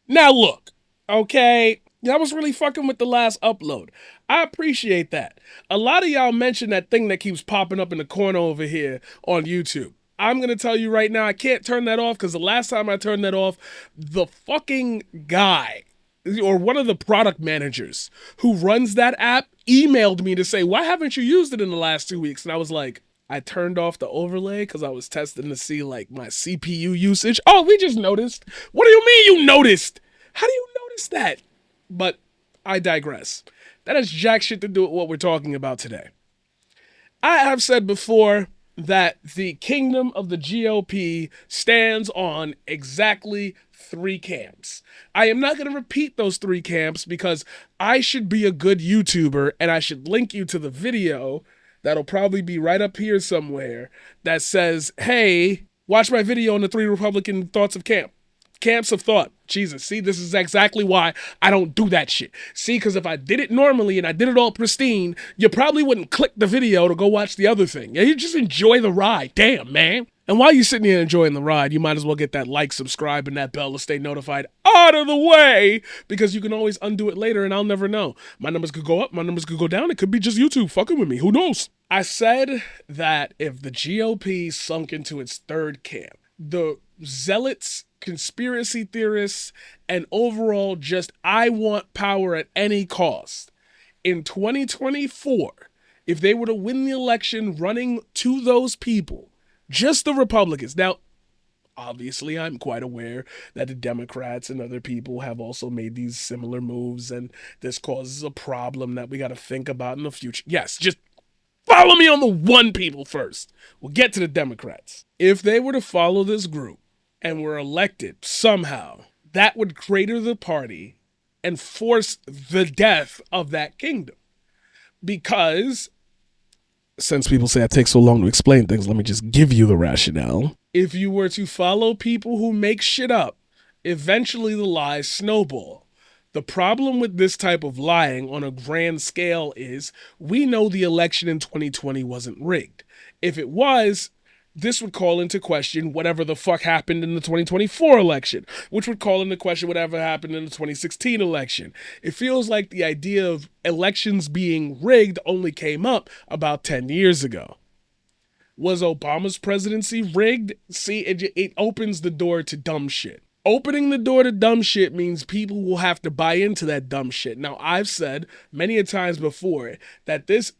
Now look, okay, y'all was really fucking with the last upload. I appreciate that. A lot of y'all mentioned that thing that keeps popping up in the corner over here on YouTube. I'm gonna tell you right now, I can't turn that off because the last time I turned that off, the fucking guy or one of the product managers who runs that app emailed me to say, why haven't you used it in the last 2 weeks? And I was like, I turned off the overlay because I was testing to see like my CPU usage. Oh, we just noticed. What do you mean you noticed? How do you notice that? But I digress. That has jack shit to do with what we're talking about today. I have said before that the kingdom of the GOP stands on exactly three camps. I am not going to repeat those three camps because I should be a good YouTuber and I should link you to the video that'll probably be right up here somewhere that says, hey, watch my video on the three Republican thoughts of camps of thought. Jesus, see, this is exactly why I don't do that shit. See, because if I did it normally and I did it all pristine, you probably wouldn't click the video to go watch the other thing. Yeah, you just enjoy the ride. Damn, man. And while you're sitting here enjoying the ride, you might as well get that like, subscribe, and that bell to stay notified out of the way, because you can always undo it later and I'll never know. My numbers could go up, my numbers could go down. It could be just YouTube fucking with me. Who knows? I said that if the GOP sunk into its third camp, the zealots, conspiracy theorists, and overall just I want power at any cost. In 2024, if they were to win the election running to those people, just the Republicans. Now, obviously, I'm quite aware that the Democrats and other people have also made these similar moves, and this causes a problem that we got to think about in the future. Yes, just follow me on the one people first. We'll get to the Democrats. If they were to follow this group, and were elected somehow, that would crater the party and force the death of that kingdom. Because, since people say I take so long to explain things, let me just give you the rationale. If you were to follow people who make shit up, eventually the lies snowball. The problem with this type of lying on a grand scale is we know the election in 2020 wasn't rigged. If it was, this would call into question whatever the fuck happened in the 2024 election, which would call into question whatever happened in the 2016 election. It feels like the idea of elections being rigged only came up about 10 years ago. Was Obama's presidency rigged? See, it opens the door to dumb shit. Opening the door to dumb shit means people will have to buy into that dumb shit. Now, I've said many a times before that this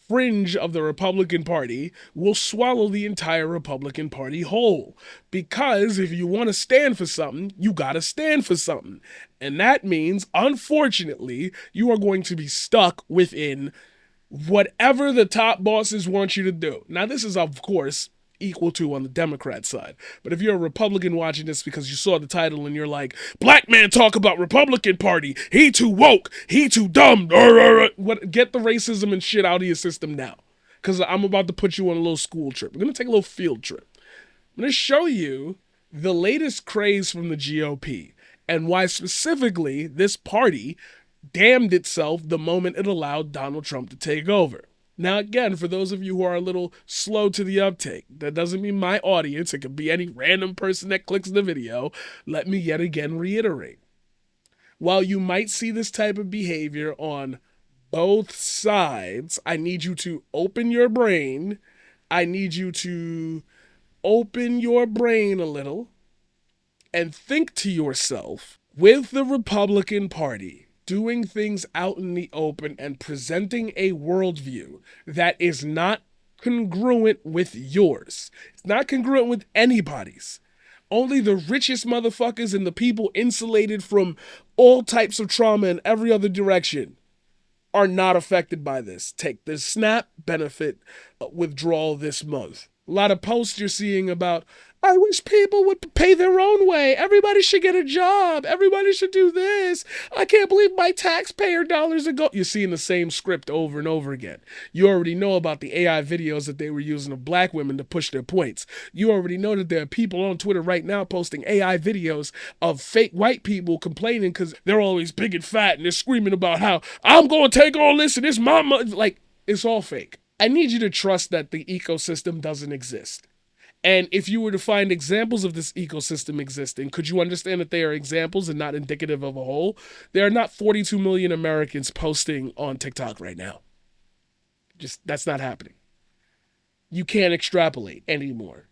fringe of the Republican Party will swallow the entire Republican Party whole. Because if you want to stand for something, you got to stand for something. And that means, unfortunately, you are going to be stuck within whatever the top bosses want you to do. Now, this is, of course, equal to on the Democrat side. But if you're a Republican watching this because you saw the title and you're like, black man talk about Republican Party, he too woke, he too dumb, get the racism and shit out of your system now. Because I'm about to put you on a little school trip. We're going to take a little field trip. I'm going to show you the latest craze from the GOP and why specifically this party damned itself the moment it allowed Donald Trump to take over. Now, again, for those of you who are a little slow to the uptake, that doesn't mean my audience. It could be any random person that clicks the video. Let me yet again reiterate. While you might see this type of behavior on both sides, I need you to open your brain. I need you to open your brain a little and think to yourself, with the Republican Party doing things out in the open and presenting a worldview that is not congruent with yours. It's not congruent with anybody's. Only the richest motherfuckers and the people insulated from all types of trauma in every other direction are not affected by this. Take the SNAP benefit withdrawal this month. A lot of posts you're seeing about, I wish people would pay their own way. Everybody should get a job. Everybody should do this. I can't believe my taxpayer dollars are going. You're seeing the same script over and over again. You already know about the AI videos that they were using of black women to push their points. You already know that there are people on Twitter right now posting AI videos of fake white people complaining because they're always big and fat and they're screaming about how I'm going to take all this and it's my money. Like, it's all fake. I need you to trust that the ecosystem doesn't exist. And if you were to find examples of this ecosystem existing, could you understand that they are examples and not indicative of a whole? There are not 42 million Americans posting on TikTok right now. Just, that's not happening. You can't extrapolate anymore.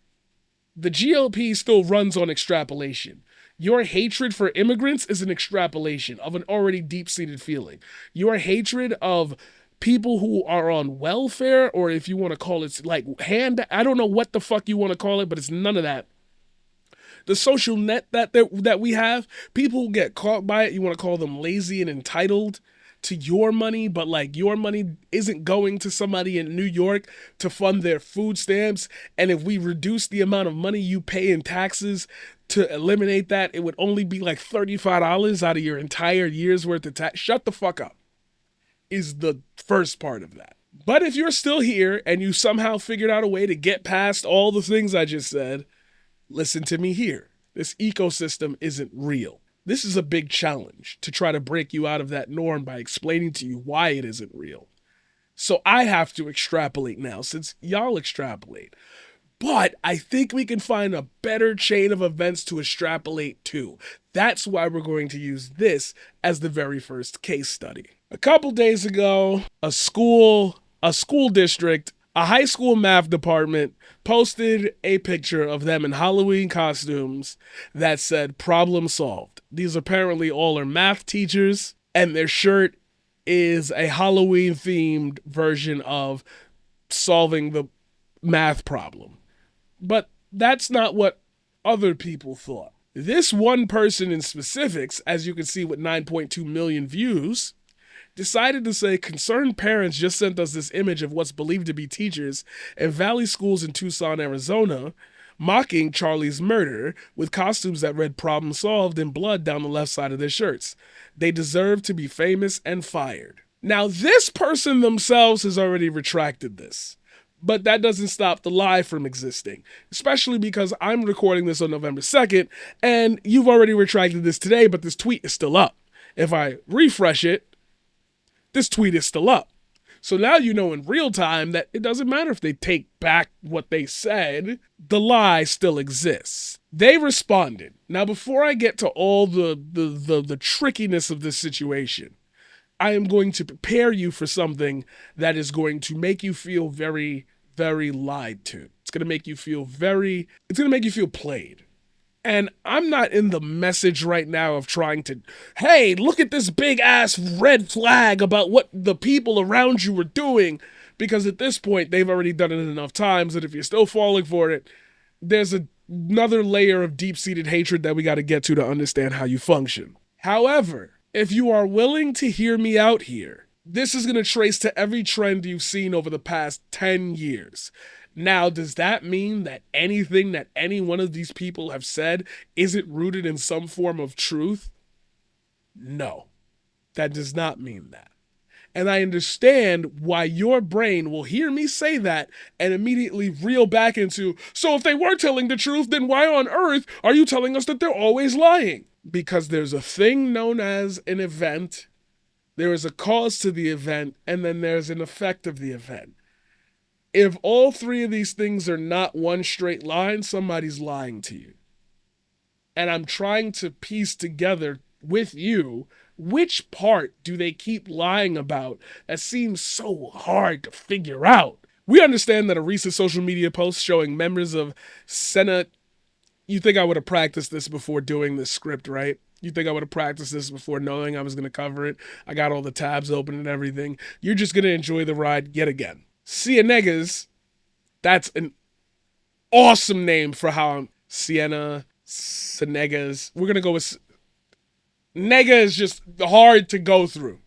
The GOP still runs on extrapolation. Your hatred for immigrants is an extrapolation of an already deep-seated feeling. Your hatred of people who are on welfare, or if you want to call it like I don't know what the fuck you want to call it, but it's none of that. The social net that we have, people who get caught by it, you want to call them lazy and entitled to your money, but like your money isn't going to somebody in New York to fund their food stamps. And if we reduce the amount of money you pay in taxes to eliminate that, it would only be like $35 out of your entire year's worth of tax. Shut the fuck up is the first part of that. But if you're still here and you somehow figured out a way to get past all the things I just said, listen to me here. This ecosystem isn't real. This is a big challenge to try to break you out of that norm by explaining to you why it isn't real. So I have to extrapolate now since y'all extrapolate. But I think we can find a better chain of events to extrapolate to. That's why we're going to use this as the very first case study. A couple days ago, a school district, a high school math department posted a picture of them in Halloween costumes that said problem solved. These apparently all are math teachers, and their shirt is a Halloween themed version of solving the math problem. But that's not what other people thought. This one person in specifics, as you can see with 9.2 million views, decided to say concerned parents just sent us this image of what's believed to be teachers in Valley schools in Tucson, Arizona, mocking Charlie's murder with costumes that read problem solved in blood down the left side of their shirts. They deserve to be famous and fired. Now, this person themselves has already retracted this. But that doesn't stop the lie from existing, especially because I'm recording this on November 2nd, and you've already retracted this today, but this tweet is still up. If I refresh it, this tweet is still up. So now you know in real time that it doesn't matter if they take back what they said, the lie still exists. They responded. Now, before I get to all the trickiness of this situation, I am going to prepare you for something that is going to make you feel very, very lied to. It's going to make you feel played. And I'm not in the message right now of trying to, hey, look at this big ass red flag about what the people around you are doing. Because at this point, they've already done it enough times that if you're still falling for it, there's another layer of deep-seated hatred that we got to get to understand how you function. However, if you are willing to hear me out here, this is going to trace to every trend you've seen over the past 10 years. Now, does that mean that anything that any one of these people have said isn't rooted in some form of truth? No, that does not mean that. And I understand why your brain will hear me say that and immediately reel back into, so if they were telling the truth, then why on earth are you telling us that they're always lying? Because there's a thing known as an event, there is a cause to the event, and then there's an effect of the event. If all three of these things are not one straight line, somebody's lying to you. And I'm trying to piece together with you, which part do they keep lying about that seems so hard to figure out? We understand that a recent social media post showing members of Senate, you think I would have practiced this before doing this script, right? You think I would have practiced this before knowing I was going to cover it? I got all the tabs open and everything. You're just going to enjoy the ride yet again. Ciennegas, that's an awesome name for how I'm... Ciennegas. We're going to go with... Nega is just hard to go through.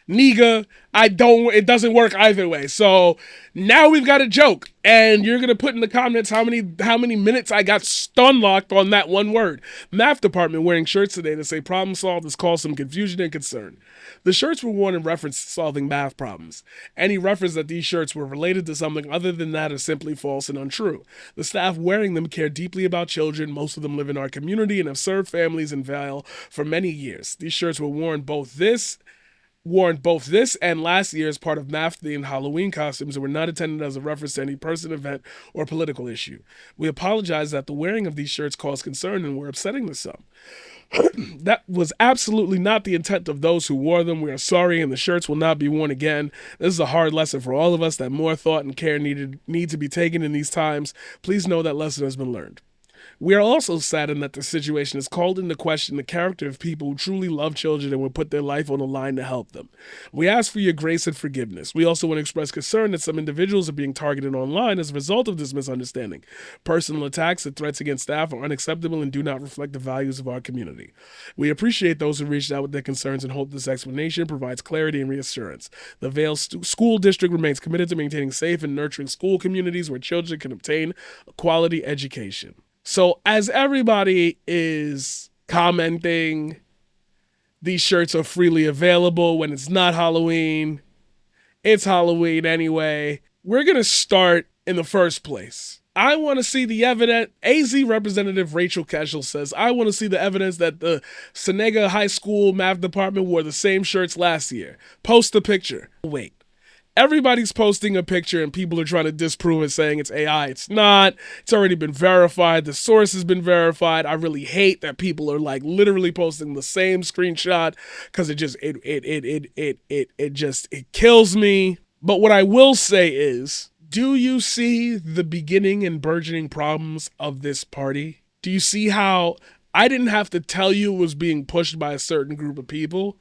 Niga, it doesn't work either way. So now we've got a joke, and you're going to put in the comments how many minutes I got stun locked on that one word. Math department wearing shirts today that say problem solved has caused some confusion and concern. The shirts were worn in reference to solving math problems. Any reference that these shirts were related to something other than that is simply false and untrue. The staff wearing them care deeply about children. Most of them live in our community and have served families in Vail for many years. These shirts were worn both this worn both this and last year as part of math-themed Halloween costumes and were not intended as a reference to any person, event, or political issue. We apologize that the wearing of these shirts caused concern and were upsetting to some. That was absolutely not the intent of those who wore them. We are sorry, and the shirts will not be worn again. This is a hard lesson for all of us that more thought and care need to be taken in these times. Please know that lesson has been learned. We are also saddened that the situation has called into question the character of people who truly love children and would put their life on the line to help them. We ask for your grace and forgiveness. We also want to express concern that some individuals are being targeted online as a result of this misunderstanding. Personal attacks and threats against staff are unacceptable and do not reflect the values of our community. We appreciate those who reached out with their concerns and hope this explanation provides clarity and reassurance. The Vail School District remains committed to maintaining safe and nurturing school communities where children can obtain a quality education. So as everybody is commenting, these shirts are freely available when it's not Halloween. It's Halloween anyway. We're going to start in the first place. I want to see the evidence. AZ Representative Rachel Keschel says, I want to see the evidence that the Senega High School math department wore the same shirts last year. Post a picture. Wait. Everybody's posting a picture and people are trying to disprove it, saying it's AI. It's not. It's already been verified. The source has been verified. I really hate that people are like literally posting the same screenshot because it kills me. But what I will say is, do you see the beginning and burgeoning problems of this party? Do you see how I didn't have to tell you it was being pushed by a certain group of people,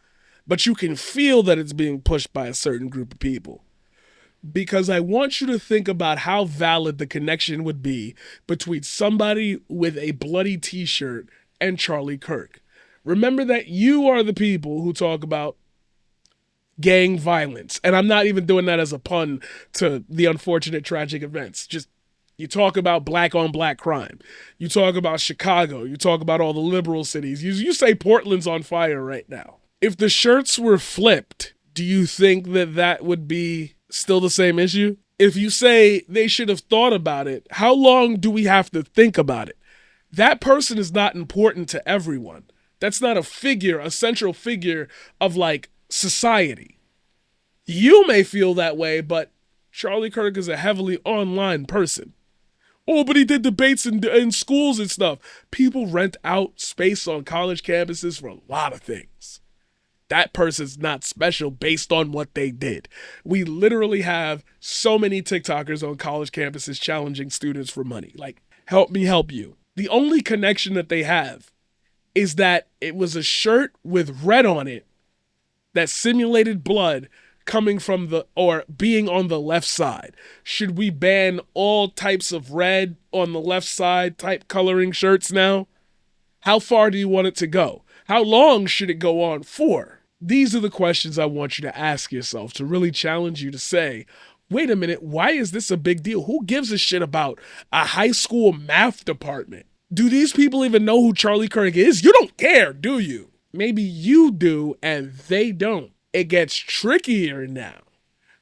but you can feel that it's being pushed by a certain group of people? Because I want you to think about how valid the connection would be between somebody with a bloody t-shirt and Charlie Kirk. Remember that you are the people who talk about gang violence. And I'm not even doing that as a pun to the unfortunate tragic events. Just you talk about black on black crime. You talk about Chicago. You talk about all the liberal cities. You say Portland's on fire right now. If the shirts were flipped, do you think that that would be still the same issue? If you say they should have thought about it, how long do we have to think about it? That person is not important to everyone. That's not a figure, a central figure of like society. You may feel that way, but Charlie Kirk is a heavily online person. Oh, but he did debates in schools and stuff. People rent out space on college campuses for a lot of things. That person's not special based on what they did. We literally have so many TikTokers on college campuses challenging students for money. Like, help me help you. The only connection that they have is that it was a shirt with red on it that simulated blood coming from being on the left side. Should we ban all types of red on the left side type coloring shirts now? How far do you want it to go? How long should it go on for? These are the questions I want you to ask yourself to really challenge you to say, wait a minute, why is this a big deal? Who gives a shit about a high school math department? Do these people even know who Charlie Kirk is? You don't care, do you? Maybe you do and they don't. It gets trickier now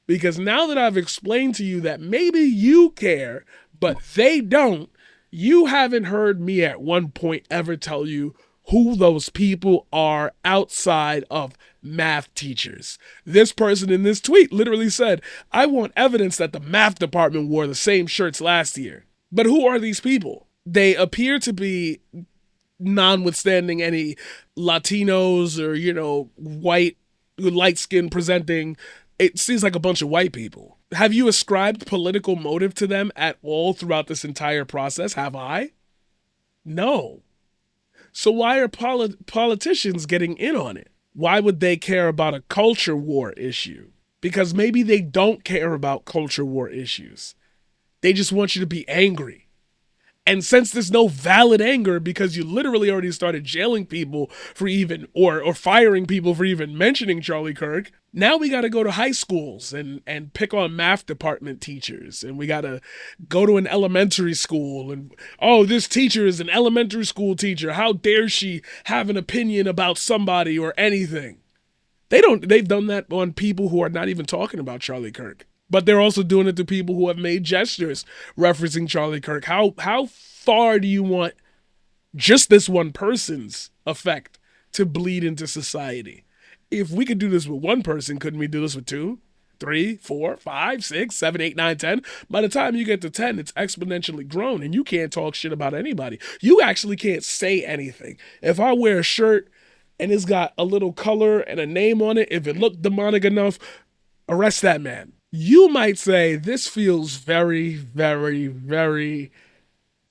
because now that I've explained to you that maybe you care, but they don't, you haven't heard me at one point ever tell you who those people are outside of math teachers. This person in this tweet literally said, I want evidence that the math department wore the same shirts last year. But who are these people? They appear to be, notwithstanding any Latinos or, white, light skin presenting, it seems like a bunch of white people. Have you ascribed political motive to them at all throughout this entire process? Have I? No. So why are politicians getting in on it? Why would they care about a culture war issue? Because maybe they don't care about culture war issues. They just want you to be angry. And since there's no valid anger because you literally already started jailing people for even, or firing people for even mentioning Charlie Kirk, now we got to go to high schools and pick on math department teachers. And we got to go to an elementary school and, oh, this teacher is an elementary school teacher. How dare she have an opinion about somebody or anything? They've done that on people who are not even talking about Charlie Kirk. But they're also doing it to people who have made gestures referencing Charlie Kirk. How far do you want just this one person's effect to bleed into society? If we could do this with one person, couldn't we do this with 2, 3, 4, 5, 6, 7, 8, 9, 10? By the time you get to 10, it's exponentially grown and you can't talk shit about anybody. You actually can't say anything. If I wear a shirt and it's got a little color and a name on it, if it looked demonic enough, arrest that man. You might say, this feels very, very, very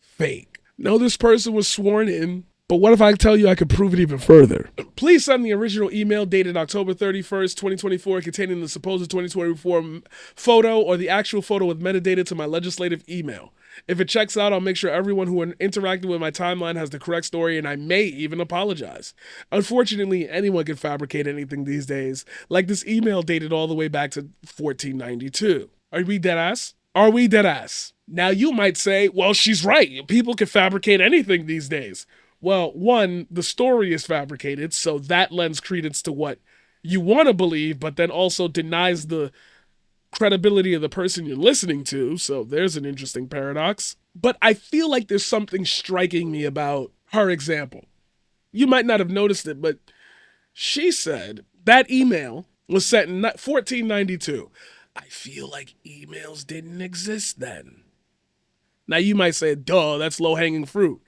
fake. No, this person was sworn in, but what if I tell you I could prove it even further? Please send the original email dated October 31st, 2024, containing the supposed 2024 photo or the actual photo with metadata to my legislative email. If it checks out, I'll make sure everyone who interacted with my timeline has the correct story, and I may even apologize. Unfortunately, anyone can fabricate anything these days, like this email dated all the way back to 1492. Are we dead ass? Are we dead ass? Now you might say, well, she's right. People can fabricate anything these days. Well, one, the story is fabricated, so that lends credence to what you want to believe, but then also denies the credibility of the person you're listening to, so there's an interesting paradox. But I feel like there's something striking me about her example. You might not have noticed it, but she said that email was sent in 1492. I feel like emails didn't exist then. Now you might say, duh, that's low-hanging fruit.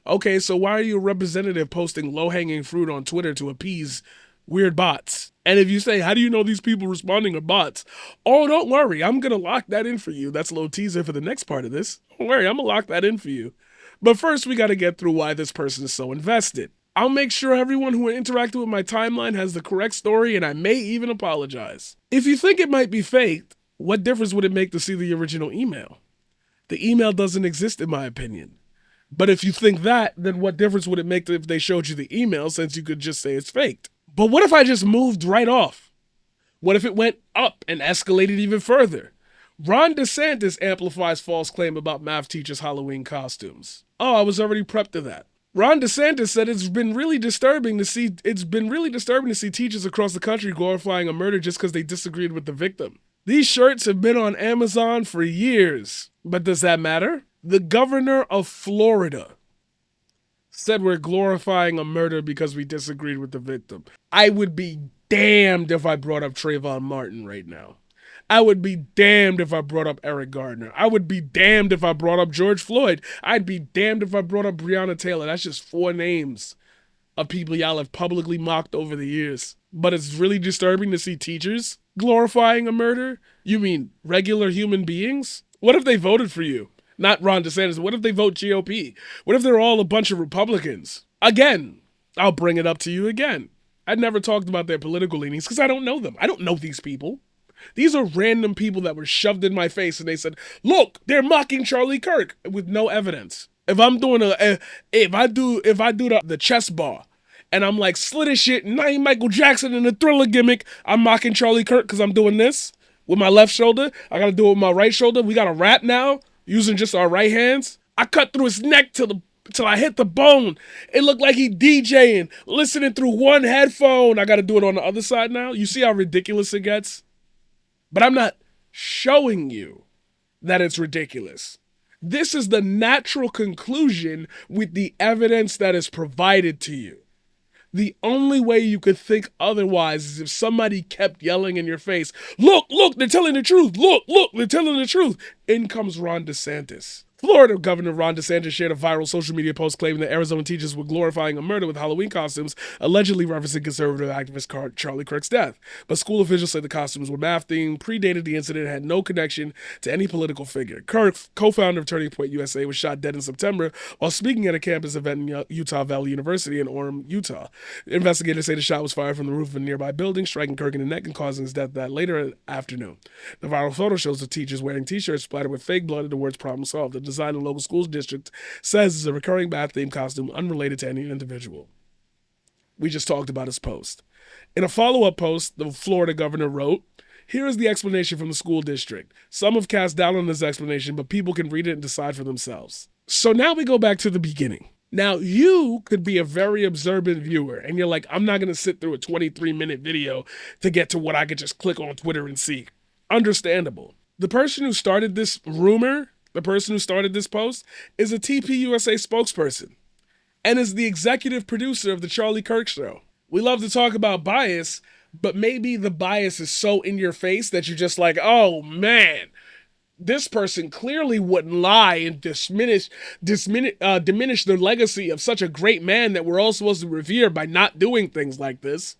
Okay, so why are you a representative posting low-hanging fruit on Twitter to appease weird bots? And if you say, how do you know these people responding are bots? Oh, don't worry, I'm going to lock that in for you. That's a little teaser for the next part of this. Don't worry, I'm going to lock that in for you. But first, we got to get through why this person is so invested. I'll make sure everyone who interacted with my timeline has the correct story, and I may even apologize. If you think it might be faked, what difference would it make to see the original email? The email doesn't exist, in my opinion. But if you think that, then what difference would it make if they showed you the email, since you could just say it's faked? But what if I just moved right off? What if it went up and escalated even further? Ron DeSantis amplifies false claim about math teachers' Halloween costumes. Oh, I was already prepped to that. Ron DeSantis said it's been really disturbing to see teachers across the country glorifying a murder just because they disagreed with the victim. These shirts have been on Amazon for years. But does that matter? The governor of Florida said we're glorifying a murder because we disagreed with the victim. I would be damned if I brought up Trayvon Martin right now. I would be damned if I brought up Eric Gardner. I would be damned if I brought up George Floyd. I'd be damned if I brought up Breonna Taylor. That's just 4 names of people y'all have publicly mocked over the years. But it's really disturbing to see teachers glorifying a murder? You mean regular human beings? What if they voted for you? Not Ron DeSantis. What if they vote GOP? What if they're all a bunch of Republicans? Again, I'll bring it up to you again. I'd never talked about their political leanings because I don't know them. I don't know these people. These are random people that were shoved in my face and they said, look, they're mocking Charlie Kirk with no evidence. If I'm doing if I do the chest bar and I'm like slit as shit and I ain't Michael Jackson in the Thriller gimmick, I'm mocking Charlie Kirk because I'm doing this with my left shoulder. I got to do it with my right shoulder. We got to rap now using just our right hands. I cut through his neck till I hit the bone. It looked like he DJing, listening through one headphone. I got to do it on the other side now. You see how ridiculous it gets? But I'm not showing you that it's ridiculous. This is the natural conclusion with the evidence that is provided to you. The only way you could think otherwise is if somebody kept yelling in your face, look, they're telling the truth. Look, they're telling the truth. In comes Ron DeSantis. Florida Governor Ron DeSantis shared a viral social media post claiming that Arizona teachers were glorifying a murder with Halloween costumes, allegedly referencing conservative activist Charlie Kirk's death. But school officials said the costumes were math-themed, predated the incident, and had no connection to any political figure. Kirk, co-founder of Turning Point USA, was shot dead in September while speaking at a campus event in Utah Valley University in Orem, Utah. Investigators say the shot was fired from the roof of a nearby building, striking Kirk in the neck and causing his death that later afternoon. The viral photo shows the teachers wearing t-shirts splattered with fake blood and the words "problem solved." The design of the local schools district says it's a recurring bath-themed costume unrelated to any individual. We just talked about his post. In a follow-up post, the Florida governor wrote, "Here is the explanation from the school district. Some have cast doubt on this explanation, but people can read it and decide for themselves." So now we go back to the beginning. Now, you could be a very observant viewer, and you're like, I'm not going to sit through a 23-minute video to get to what I could just click on Twitter and see. Understandable. The person who started this rumor, the person who started this post, is a TPUSA spokesperson and is the executive producer of the Charlie Kirk Show. We love to talk about bias, but maybe the bias is so in your face that you're just like, oh man, this person clearly wouldn't lie and diminish the legacy of such a great man that we're all supposed to revere by not doing things like this.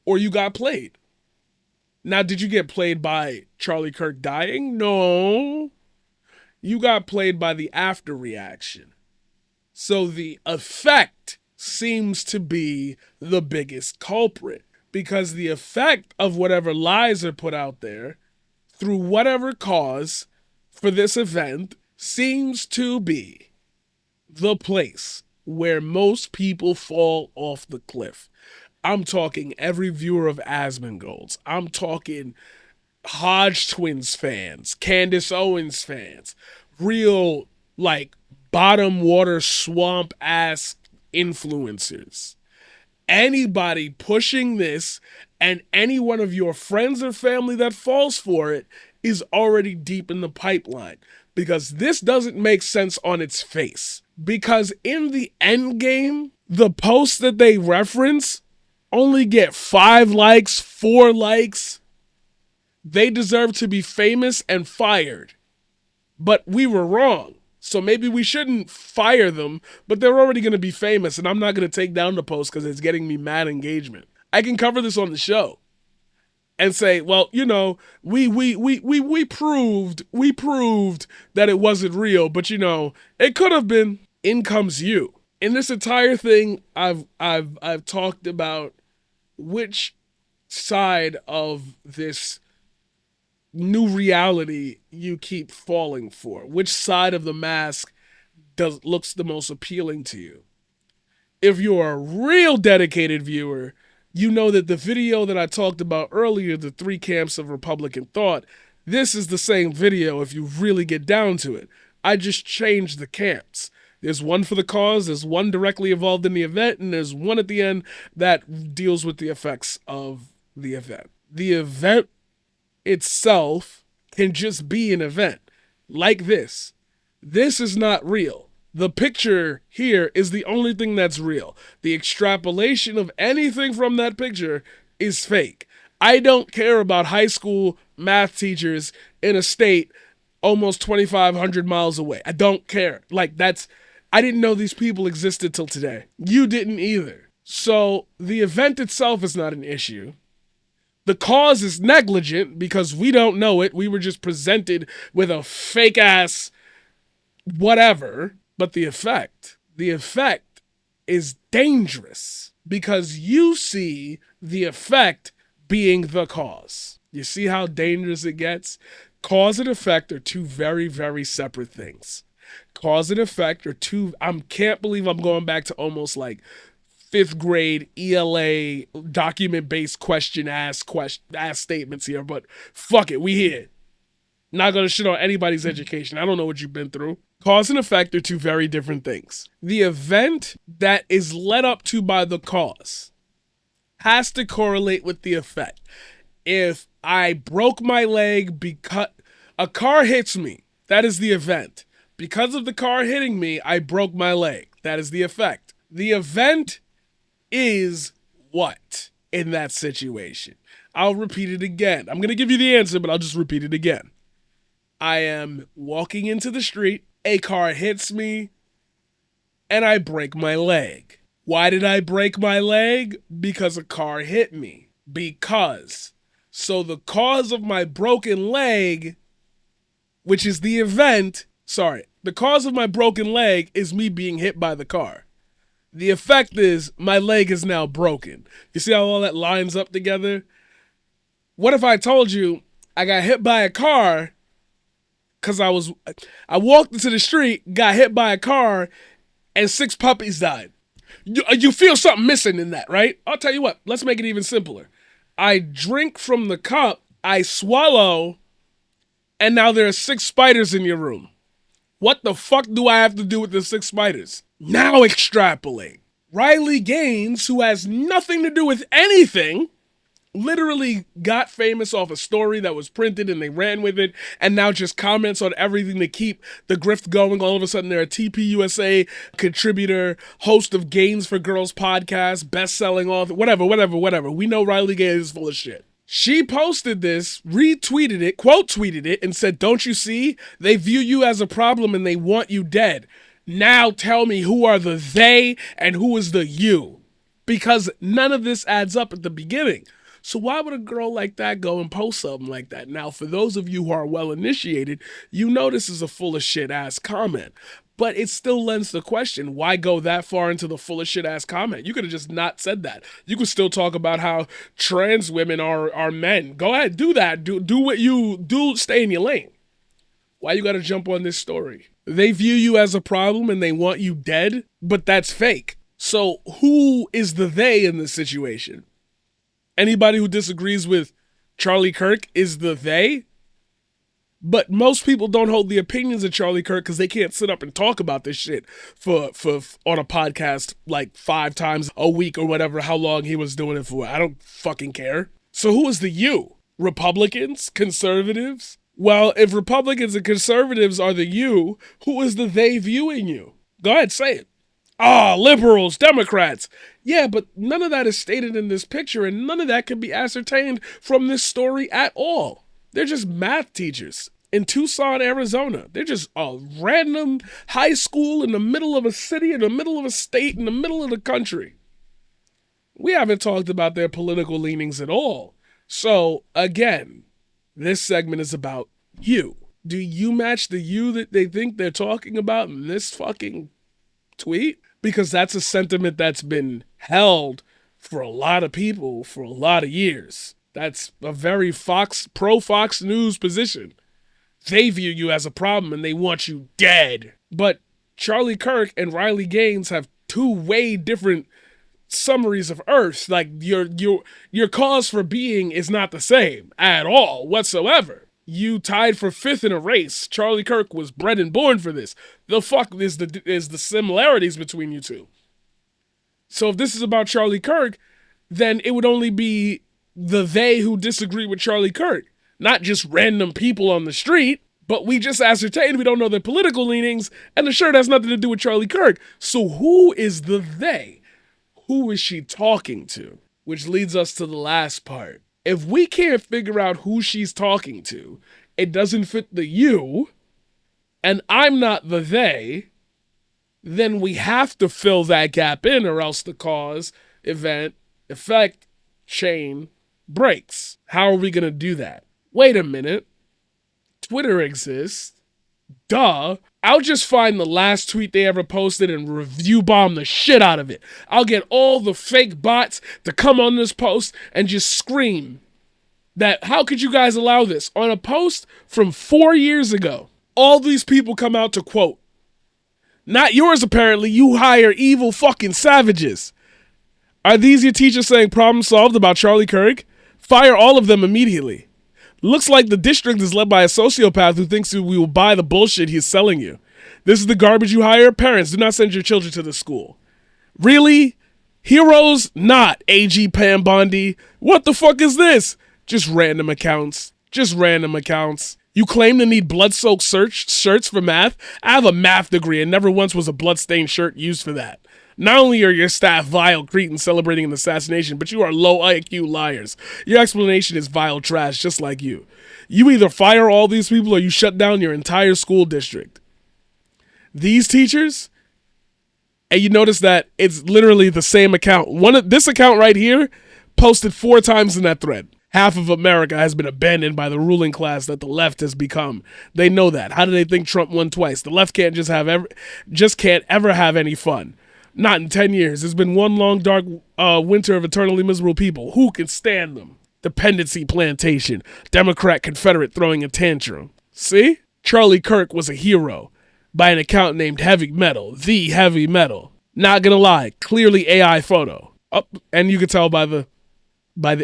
Or you got played. Now, did you get played by Charlie Kirk dying? No. You got played by the after reaction. So the effect seems to be the biggest culprit, because the effect of whatever lies are put out there through whatever cause for this event seems to be the place where most people fall off the cliff. I'm talking every viewer of Asmongold's. I'm talking Hodge Twins fans, Candace Owens fans, real like bottom water swamp ass influencers. Anybody pushing this and any one of your friends or family that falls for it is already deep in the pipeline, because this doesn't make sense on its face. Because in the end game, the posts that they reference only get 5 likes, 4 likes. They deserve to be famous and fired. But we were wrong. So maybe we shouldn't fire them, but they're already going to be famous, and I'm not going to take down the post because it's getting me mad engagement. I can cover this on the show and say, well, you know, we proved that it wasn't real, but you know, it could have been. In comes you. In this entire thing, I've talked about which side of this new reality you keep falling for. Which side of the mask looks the most appealing to you? If you're a real dedicated viewer, you know that the video that I talked about earlier, the 3 camps of Republican thought, this is the same video if you really get down to it. I just changed the camps. There's one for the cause, there's one directly involved in the event, and there's one at the end that deals with the effects of the event. The event itself can just be an event. Like this. This is not real. The picture here is the only thing that's real. The extrapolation of anything from that picture is fake. I don't care about high school math teachers in a state almost 2,500 miles away. I don't care. I didn't know these people existed till today. You didn't either. So the event itself is not an issue. The cause is negligent because we don't know it. We were just presented with a fake ass whatever. But the effect is dangerous because you see the effect being the cause. You see how dangerous it gets? Cause and effect are 2 very, very separate things. Cause and effect are 2. I can't believe I'm going back to almost like 5th grade ELA document-based question ass statements here, but fuck it, we here. Not gonna shit on anybody's education. I don't know what you've been through. Cause and effect are 2 very different things. The event that is led up to by the cause has to correlate with the effect. If I broke my leg because a car hits me, that is the event. Because of the car hitting me, I broke my leg. That is the effect. The event is what in that situation? I'll repeat it again. I'm going to give you the answer, but I'll just repeat it again. I am walking into the street, a car hits me, and I break my leg. Why did I break my leg? Because a car hit me. Because. So the cause of my broken leg, which is the event, the cause of my broken leg is me being hit by the car. The effect is my leg is now broken. You see how all that lines up together? What if I told you I got hit by a car because I walked into the street, got hit by a car, and 6 puppies died? You feel something missing in that, right? I'll tell you what, let's make it even simpler. I drink from the cup, I swallow, and now there are 6 spiders in your room. What the fuck do I have to do with the 6 spiders? Now extrapolate. Riley Gaines, who has nothing to do with anything, literally got famous off a story that was printed and they ran with it, and now just comments on everything to keep the grift going. All of a sudden they're a TPUSA contributor, host of Gains for Girls podcast, best-selling author, whatever. We know Riley Gaines is full of shit. She posted this, retweeted it, quote tweeted it, and said, "Don't you see? They view you as a problem and they want you dead. Now tell me who are the they and who is the you?" Because none of this adds up at the beginning. So why would a girl like that go and post something like that? Now, for those of you who are well initiated, you know this is a full of shit ass comment. But it still lends the question, why go that far into the full of shit ass comment? You could have just not said that. You could still talk about how trans women are men. Go ahead, do that. Do what you do, stay in your lane. Why you gotta jump on this story? They view you as a problem and they want you dead, but that's fake. So who is the they in this situation? Anybody who disagrees with Charlie Kirk is the they? But most people don't hold the opinions of Charlie Kirk because they can't sit up and talk about this shit for on a podcast like 5 times a week or whatever, how long he was doing it for. I don't fucking care. So who is the you? Republicans? Conservatives? Well, if Republicans and conservatives are the you, who is the they viewing you? Go ahead, say it. Liberals, Democrats. Yeah, but none of that is stated in this picture, and none of that can be ascertained from this story at all. They're just math teachers in Tucson, Arizona. They're just a random high school in the middle of a city, in the middle of a state, in the middle of the country. We haven't talked about their political leanings at all. So, again, this segment is about you. Do you match the you that they think they're talking about in this fucking tweet? Because that's a sentiment that's been held for a lot of people for a lot of years. That's a very pro-Fox News position. They view you as a problem and they want you dead. But Charlie Kirk and Riley Gaines have 2 way different summaries of Earth. Like, your cause for being is not the same at all whatsoever. You tied for 5th in a race. Charlie Kirk was bred and born for this. The fuck is the similarities between you two? So if this is about Charlie Kirk, then it would only be the they who disagree with Charlie Kirk, not just random people on the street. But we just ascertained we don't know their political leanings, and the shirt has nothing to do with Charlie Kirk. So who is the they? Who is she talking to? Which leads us to the last part. If we can't figure out who she's talking to, it doesn't fit the you, and I'm not the they, then we have to fill that gap in, or else the cause, event, effect, chain breaks. How are we going to do that? Wait a minute. Twitter exists. Duh. I'll just find the last tweet they ever posted and review bomb the shit out of it. I'll get all the fake bots to come on this post and just scream that, how could you guys allow this? On a post from 4 years ago, all these people come out to quote, not yours apparently, you hire evil fucking savages. Are these your teachers saying problem solved about Charlie Kirk? Fire all of them immediately. Looks like the district is led by a sociopath who thinks we will buy the bullshit he's selling you. This is the garbage you hire? Parents, do not send your children to this school. Really? Heroes? Not. AG Pam Bondi. What the fuck is this? Just random accounts. You claim to need blood-soaked shirts for math? I have a math degree and never once was a blood-stained shirt used for that. Not only are your staff vile cretins celebrating an assassination, but you are low IQ liars. Your explanation is vile trash, just like you. You either fire all these people or you shut down your entire school district. These teachers, and you notice that it's literally the same account. This account right here posted 4 times in that thread. Half of America has been abandoned by the ruling class that the left has become. They know that. How do they think Trump won twice? The left can't can't ever have any fun. Not in 10 years. It's been one long, dark winter of eternally miserable people. Who can stand them? Dependency plantation. Democrat Confederate throwing a tantrum. See? Charlie Kirk was a hero by an account named Heavy Metal. The Heavy Metal. Not gonna lie. Clearly AI photo. And you can tell by the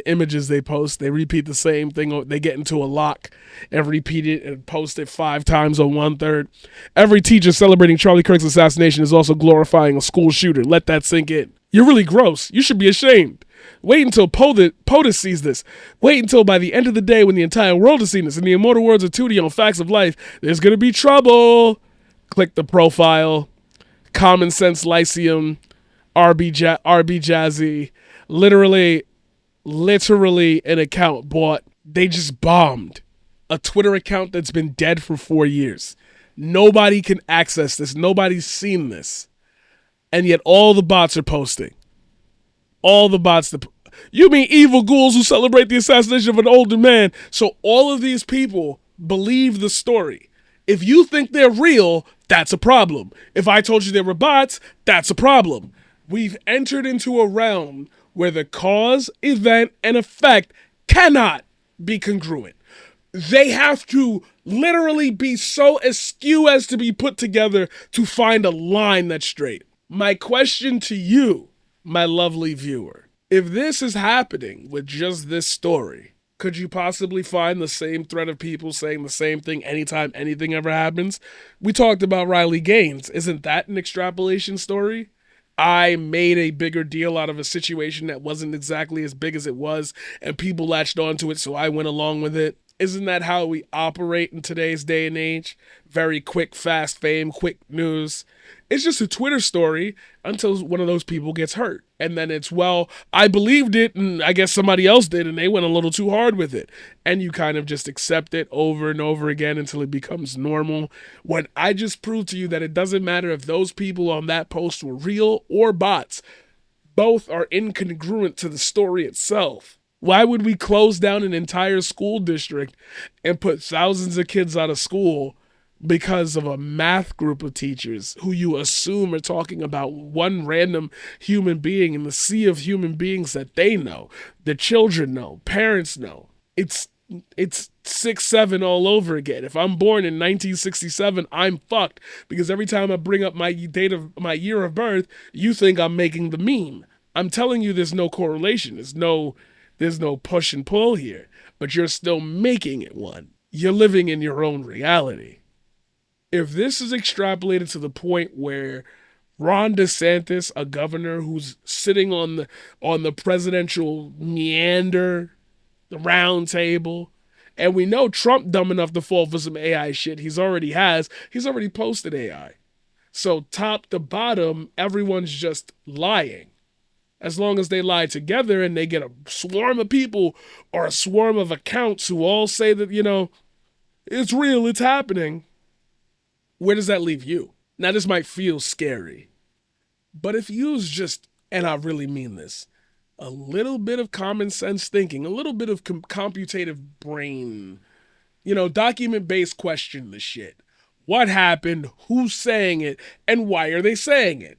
images they post. They repeat the same thing. They get into a lock and repeat it and post it 5 times on 1/3. Every teacher celebrating Charlie Kirk's assassination is also glorifying a school shooter. Let that sink in. You're really gross. You should be ashamed. Wait until POTUS sees this. Wait until by the end of the day when the entire world has seen this. In the immortal words of Tootie on Facts of Life, there's going to be trouble. Click the profile. Common Sense Lyceum. RB Jazzy. Literally an account bought. They just bombed a Twitter account that's been dead for 4 years. Nobody can access this. Nobody's seen this. And yet all the bots are posting. All the bots. You mean evil ghouls who celebrate the assassination of an older man? So all of these people believe the story. If you think they're real, that's a problem. If I told you they were bots, that's a problem. We've entered into a realm where the cause, event, and effect cannot be congruent. They have to literally be so askew as to be put together to find a line that's straight. My question to you, my lovely viewer, if this is happening with just this story, could you possibly find the same thread of people saying the same thing anytime anything ever happens? We talked about Riley Gaines. Isn't that an extrapolation story? I made a bigger deal out of a situation that wasn't exactly as big as it was, and people latched onto it, so I went along with it. Isn't that how we operate in today's day and age? Very quick, fast fame, quick news. It's just a Twitter story until one of those people gets hurt. And then it's, well, I believed it and I guess somebody else did and they went a little too hard with it. And you kind of just accept it over and over again until it becomes normal. When I just proved to you that it doesn't matter if those people on that post were real or bots. Both are incongruent to the story itself. Why would we close down an entire school district and put thousands of kids out of school because of a math group of teachers who you assume are talking about one random human being in the sea of human beings that they know, the children know, parents know? It's 6-7 all over again. If I'm born in 1967, I'm fucked because every time I bring up my year of birth, you think I'm making the meme. I'm telling you there's no correlation. There's no push and pull here, but you're still making it one. You're living in your own reality. If this is extrapolated to the point where Ron DeSantis, a governor who's sitting on the presidential meander, the round table, and we know Trump dumb enough to fall for some AI shit. He's already posted AI. So top to bottom, everyone's just lying. As long as they lie together and they get a swarm of people or a swarm of accounts who all say that, it's real, it's happening. Where does that leave you? Now, this might feel scary, but if you use just, and I really mean this, a little bit of common sense thinking, a little bit of computative brain, document-based question the shit. What happened? Who's saying it? And why are they saying it?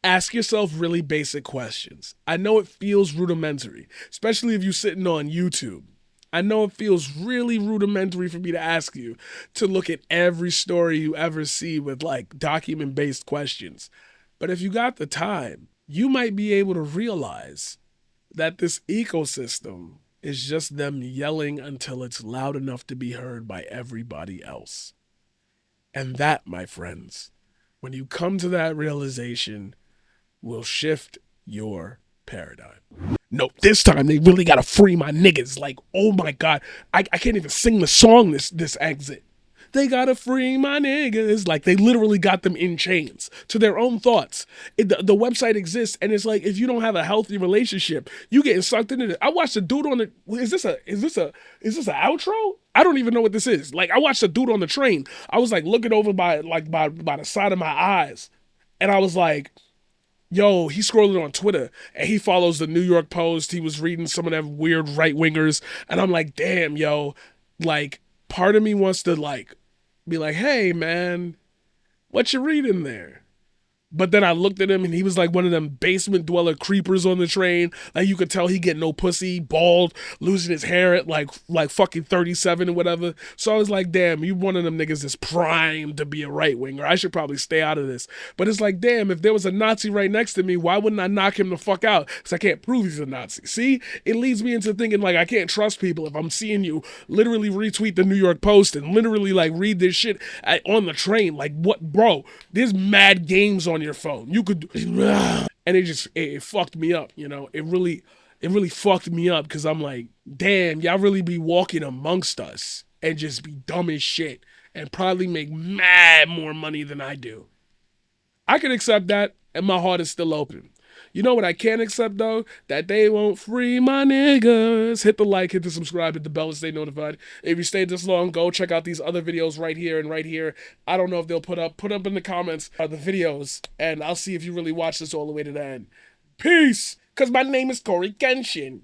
Ask yourself really basic questions. I know it feels rudimentary, especially if you're sitting on YouTube. I know it feels really rudimentary for me to ask you to look at every story you ever see with document-based questions. But if you got the time, you might be able to realize that this ecosystem is just them yelling until it's loud enough to be heard by everybody else. And that, my friends, when you come to that realization, will shift your paradigm. No, this time they really gotta free my niggas. Oh my God, I can't even sing the song this exit. They gotta free my niggas. They literally got them in chains to their own thoughts. The website exists, and it's if you don't have a healthy relationship, you getting sucked into it. I watched a dude on the. Is this an outro? I don't even know what this is. I watched a dude on the train. I was looking over by the side of my eyes, and I was like, yo, he's scrolling on Twitter and he follows the New York Post. He was reading some of them weird right-wingers. And I'm like, damn, yo, part of me wants to be like, hey, man, what you reading there? But then I looked at him and he was one of them basement dweller creepers on the train. You could tell he get no pussy, bald, losing his hair at fucking 37 or whatever. So I was like, damn, you one of them niggas that's primed to be a right winger. I should probably stay out of this. But it's damn, if there was a Nazi right next to me, why wouldn't I knock him the fuck out? Because I can't prove he's a Nazi. See, it leads me into thinking I can't trust people if I'm seeing you literally retweet the New York Post and literally read this shit on the train. What, bro? There's mad games on your phone. You could, and and it fucked me up. You know, it really fucked me up because I'm like, damn, y'all really be walking amongst us and just be dumb as shit and probably make mad more money than I do. I can accept that, and my heart is still open. You know what I can't accept though? That they won't free my niggas. Hit the like, hit the subscribe, hit the bell to stay notified. If you stayed this long, go check out these other videos right here and right here. I don't know if they'll put up in the comments the videos, and I'll see if you really watch this all the way to the end. Peace, cause my name is Corey Kenshin.